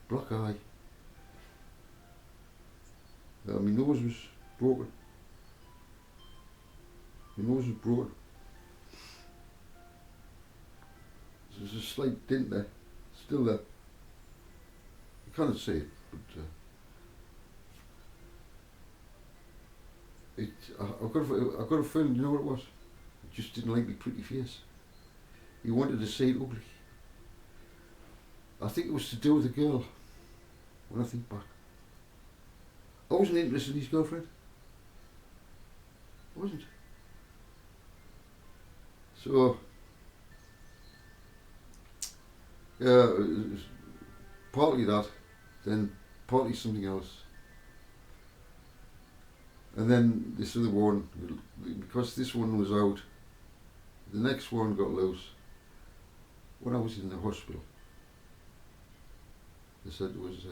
black eye. My nose was broken. My nose was broken. There's a slight dent there, still there. You can't see it, but I've got a feeling, you know what it was? He just didn't like my pretty face. He wanted to see it ugly. I think it was to do with the girl, when I think back. I wasn't interested in his girlfriend. I wasn't. So, yeah, it was partly that, then partly something else. And then this other one, because this one was out, the next one got loose when I was in the hospital. They said it was,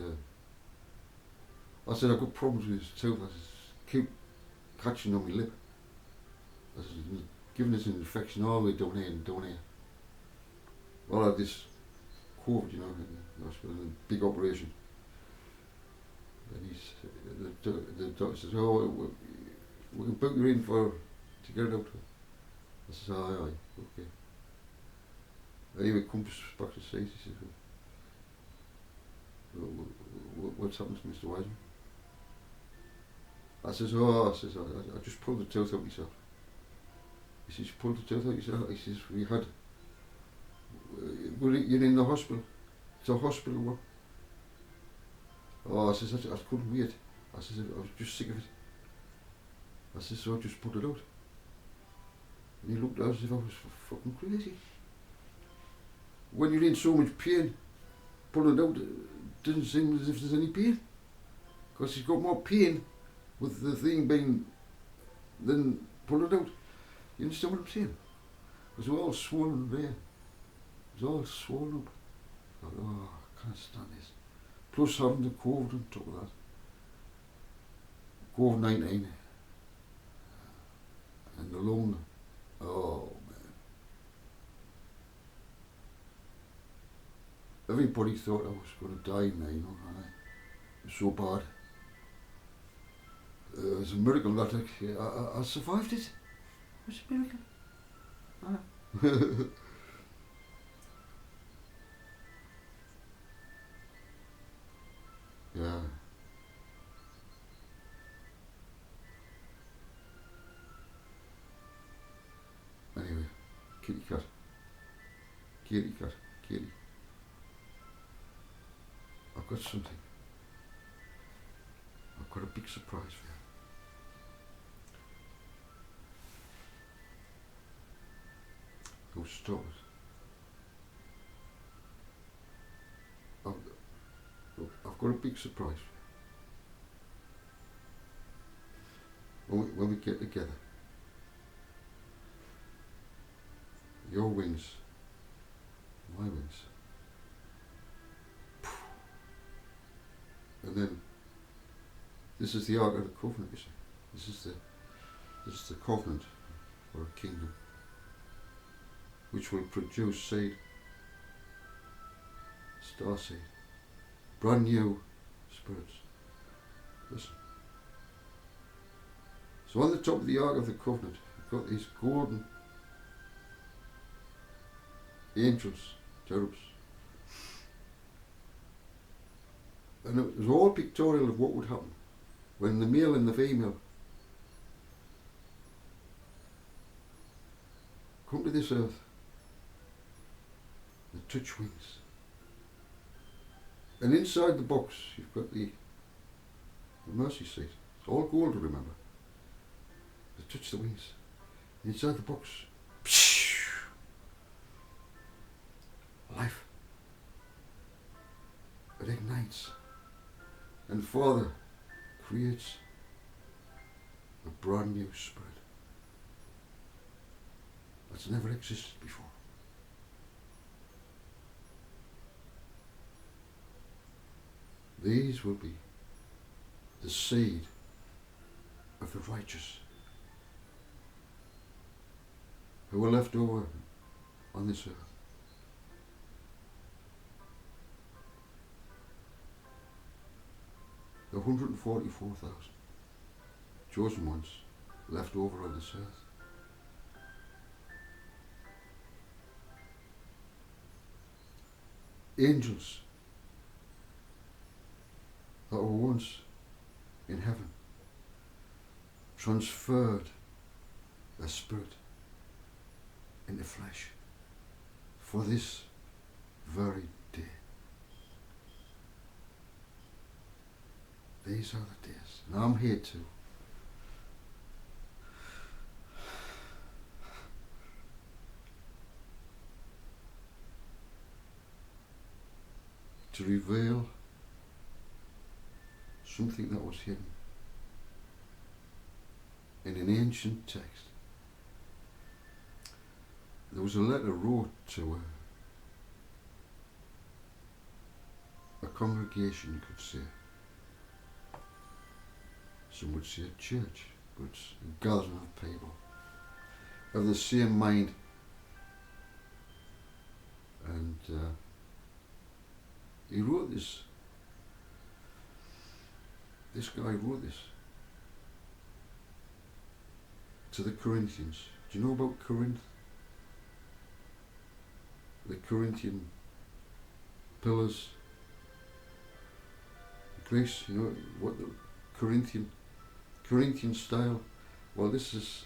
I said, I've got problems with his tooth. I said, keep catching on my lip. I said, giving us an infection all the way down here and down here. Well, I had this COVID, you know, in the hospital, a big operation. And the doctor says, oh, we can book you in to get it out. I says, aye, okay. Anyway, comes back to say, he says, what's happened to Mr. Wiseman? I says, I just pulled the tooth out myself. He says, you pulled the tooth out yourself? He says, we had, you're in the hospital. It's a hospital one. Oh, I says, I couldn't wait. I says, I was just sick of it. I says, so I just put it out. And he looked as if I was fucking crazy. When you're in so much pain, pulling it out doesn't seem as if there's any pain. Because he's got more pain with the thing being than pulling it out. You understand what I'm saying? Because it was all swollen there. It was all swollen up. I thought, oh, I can't stand this. Plus having the COVID on top of that. COVID-19. And the lung. Oh, man. Everybody thought I was going to die now, you know. It was so bad. It was a miracle that I survived it. It was a miracle. Yeah. Anyway, kitty cat. Kitty cat. Kitty. I've got something. I've got a big surprise for you. Go stop it. I've got a big surprise for you. When we get together. Your wings. My wings. And then this is the Ark of the Covenant, you see. This is the covenant for a kingdom which will produce seed, star seed, brand new spirits. Listen. So on the top of the Ark of the Covenant, you've got these golden angels, cherubs. And it was all pictorial of what would happen when the male and the female come to this earth and touch wings. And inside the box you've got the mercy seat. It's all gold, remember. They touch the wings. And inside the box, life. It ignites. And Father creates a brand new spirit that's never existed before. These will be the seed of the righteous who are left over on this earth. 144,000 chosen ones left over on this earth. Angels that were once in heaven transferred their spirit into flesh for this very day. These are the days, and I'm here to reveal something that was hidden in an ancient text. There was a letter wrote to a congregation, you could say. Some would say a church, but it's a gathering of people of the same mind. And he wrote this. This guy wrote this to the Corinthians. Do you know about Corinth? The Corinthian pillars. Greece, you know what the Corinthian style. Well, this is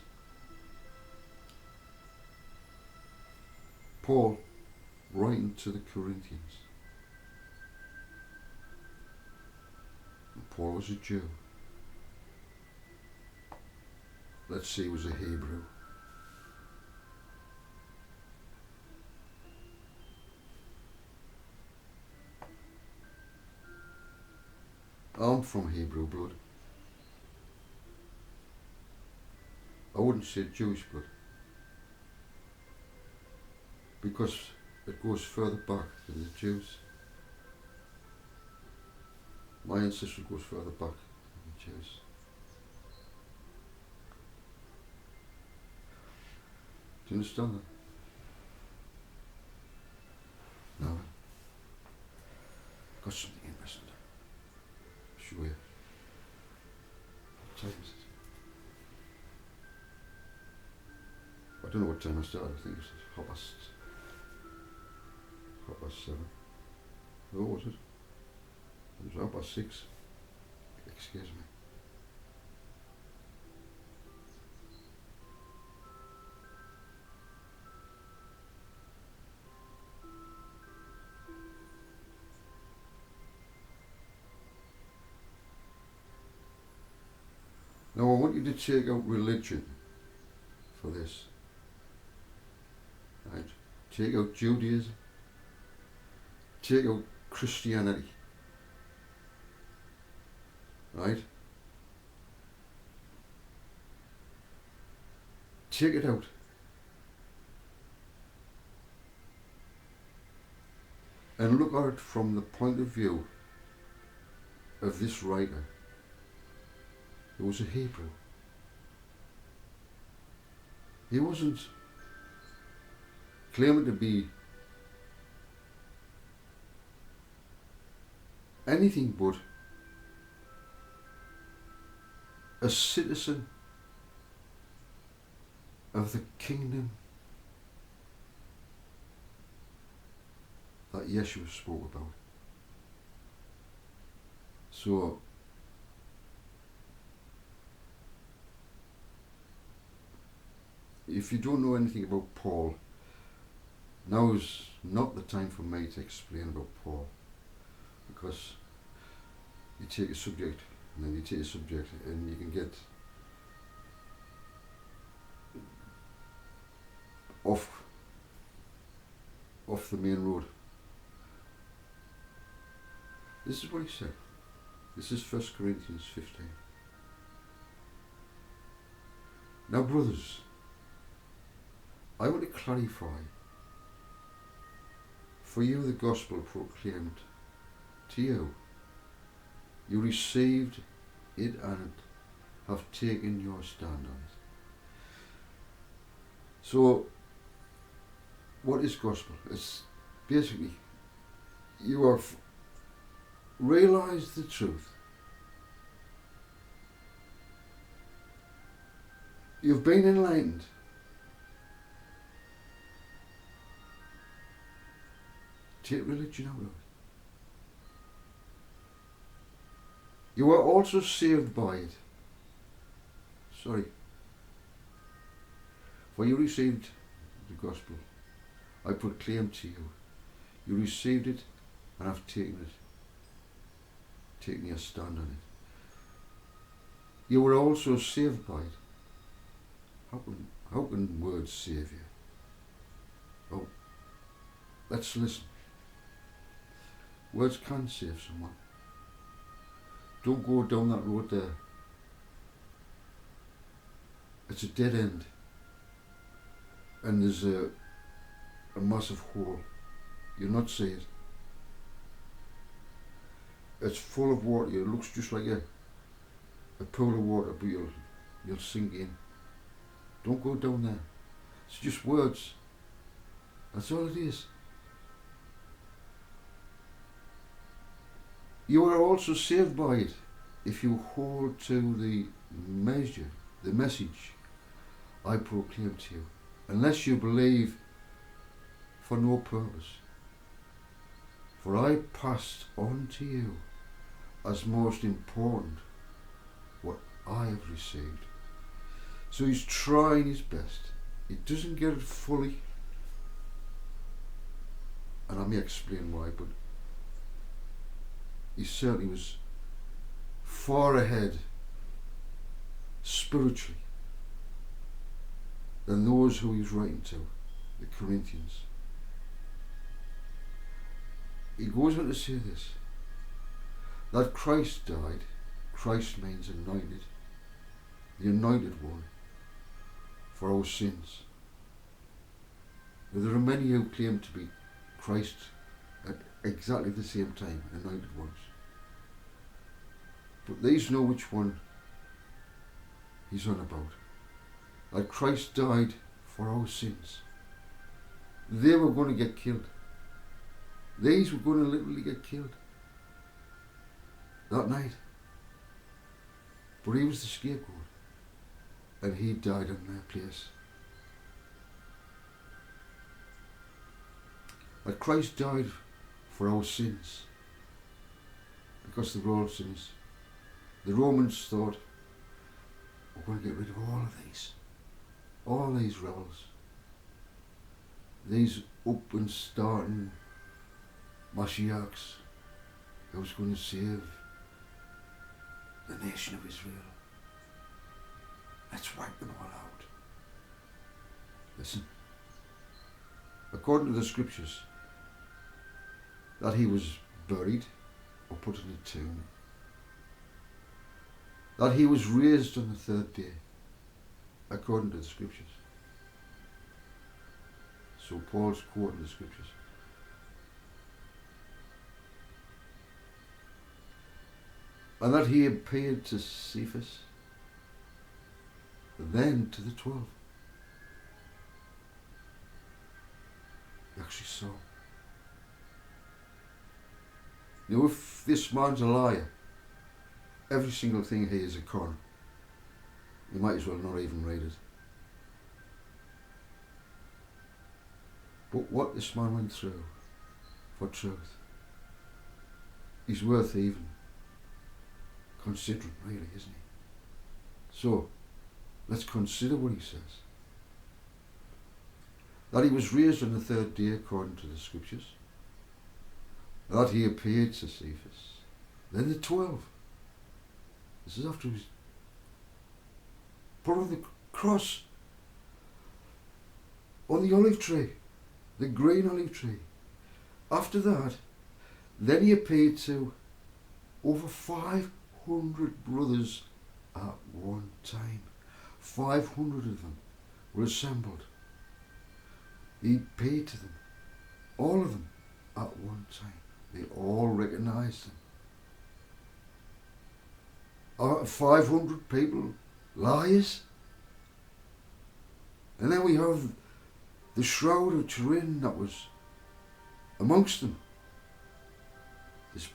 Paul writing to the Corinthians. And Paul was a Jew. Let's say he was a Hebrew. I'm from Hebrew blood. I wouldn't say Jewish blood, because it goes further back than the Jews. My ancestry goes further back than the Jews. Do you understand that? No. Got something interesting. Show you. What time is it? I don't know what time I started. I think it was 7:30. Oh, was it? It was 6:30. Excuse me. Now I want you to take out religion for this. Right? Take out Judaism. Take out Christianity. Right? Take it out. And look at it from the point of view of this writer. He was a Hebrew. He wasn't claiming to be anything but a citizen of the kingdom that Yeshua spoke about. So if you don't know anything about Paul, now is not the time for me to explain about Paul, because you take a subject and then you take a subject and you can get off the main road. This is what he said. This is 1 Corinthians 15. Now, brothers, I want to clarify for you the gospel proclaimed to you. You received it and have taken your stand on it. So, what is gospel? It's basically you have realised the truth You've been enlightened. Take religion out of it. You are also saved by it. Sorry. For you received the gospel. I proclaim to you. You received it and have taken it. Taken your stand on it. You were also saved by it. How can words save you? Oh, let's listen. Words can save someone. Don't go down that road there. It's a dead end. And there's a massive hole. You'll not see it. It's full of water. It looks just like a pool of water, but you'll sink in. Don't go down there. It's just words. That's all it is. You are also saved by it if you hold to the message I proclaim to you, unless you believe for no purpose. For I passed on to you as most important what I have received. So he's trying his best. He doesn't get it fully, and I may explain why, but he certainly was far ahead spiritually than those who he was writing to, the Corinthians. He goes on to say this, that Christ died. Christ means anointed, the anointed one, for our sins. Now, there are many who claim to be Christ at exactly the same time, anointed ones. But these know which one he's on about. That Christ died for our sins. They were going to get killed. These were going to literally get killed that night. But he was the scapegoat, and he died in their place. That Christ died for our sins, because they were all sinners. The Romans thought, we're going to get rid of all these rebels, these up and starting Mashiachs who was going to save the nation of Israel. Let's wipe them all out. Listen, according to the scriptures, that he was buried or put in a tomb, that he was raised on the third day, according to the scriptures. So Paul's quoting the scriptures. And that he appeared to Cephas, then to the 12. He actually saw. Now, if this man's a liar, every single thing here is a con. You might as well not even read it. But what this man went through for truth is worth even considering, really, isn't he? So, let's consider what he says. That he was raised on the third day according to the scriptures. That he appeared to Cephas. Then the 12. This is after he was put on the cross, on the olive tree, the green olive tree. After that, then he appeared to over 500 brothers at one time. 500 of them were assembled. He appeared to them, all of them, at one time. They all recognized him. 500 people, liars. And then we have the shroud of Turin that was amongst them. This